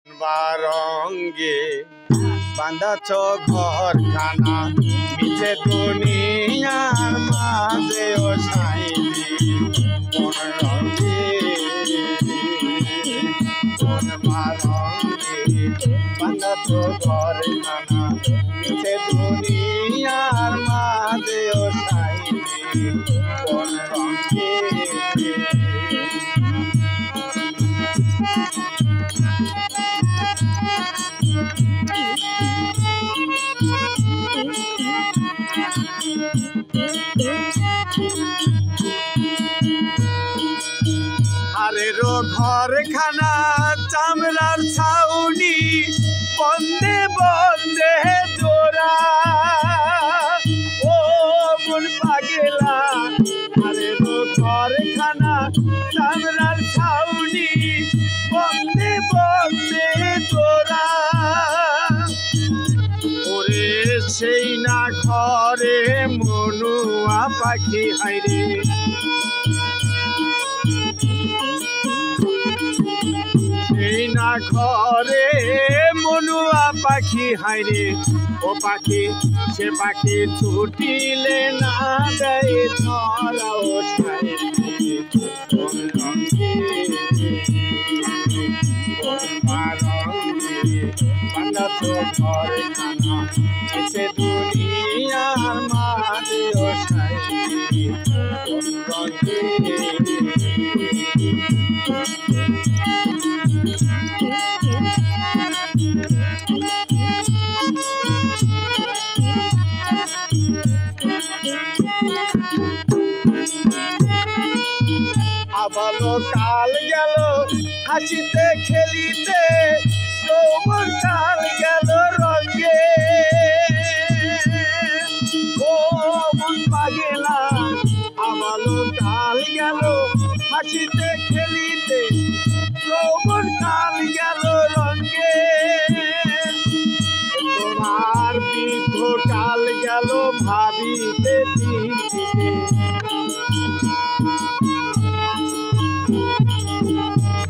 বারঙ্গে বাঁধাছ ঘরখানা মিছে দুনিয়ার মাঝে ও সাইলি কোন রঙে কোন বারঙ্গে বাঁধাছ ঘরখানা মিছে দুনিয়ার মাঝে ও সাইলি কোন রঙে হারেরও ঘরখানা চামড়ার ছাউনি বন্দে বন্দে জোড়া ও মন পাগেলা হারেরও ঘরখানা চামড়ার ছাউনি বন্দে বন্দে জোড়া ওরে সেই না ঘরে মনুয়া পাখি হাইরে সেই না ঘরে মনুয়া পাখি হাইরে ও পাখি সে পাখি ছুটিলে না দেয় ধরা ও সাইরে কোন রঙে কোন বারঙ্গে বাঁধাছ ঘরখানা মিছে দুনিয়ার মাঝে ও সাইরে কোন রঙে আবারও কাল গেল হাসিতে খেলিতে যৌবন কাল গেল রঙে ও মন পাগেলা আবারও কাল গেল হাসিতে খেলিতে যৌবন কাল গেল রঙে তোমার বৃদ্ধ কাল গেল ভাবিতে চিন্তিতে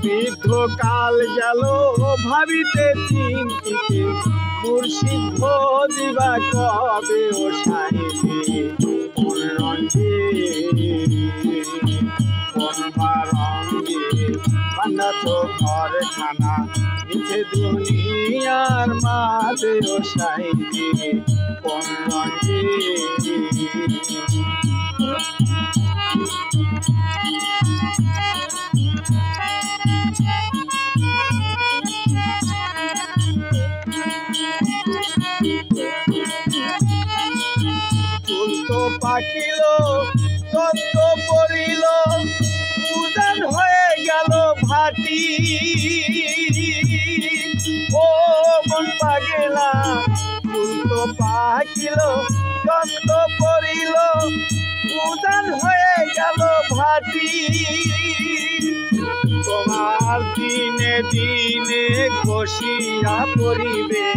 বৃদ্ধ কাল গেল ভাবিতে চিন্তিতে মুর্শিদ খোঁজিবা কবে ও সাইলে কোন রঙে কোন বারঙ্গে বাঁধাছ ঘরখানা মিছে দুনিয়ার মাঝে ও সাইলে কোন রঙে পাখিল তত্ত্ব পড়িল উদান হয়ে গেল ভাটি ও মন পাগেলা তো পাখিল তত্ত্ব পড়িল উদান হয়ে গেল ভাটি তোমার দিনে দিনে খসিয়া পড়িবে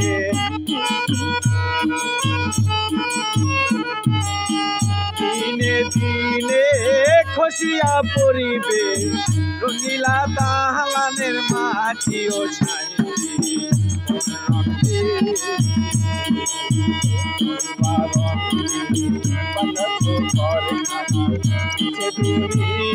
দিনে দিনে খসিয়া পড়িবে রঙিলা দালানের মাটি ও সাইলি বাঁধাছ ঘরখানা মিছে দুনিয়ার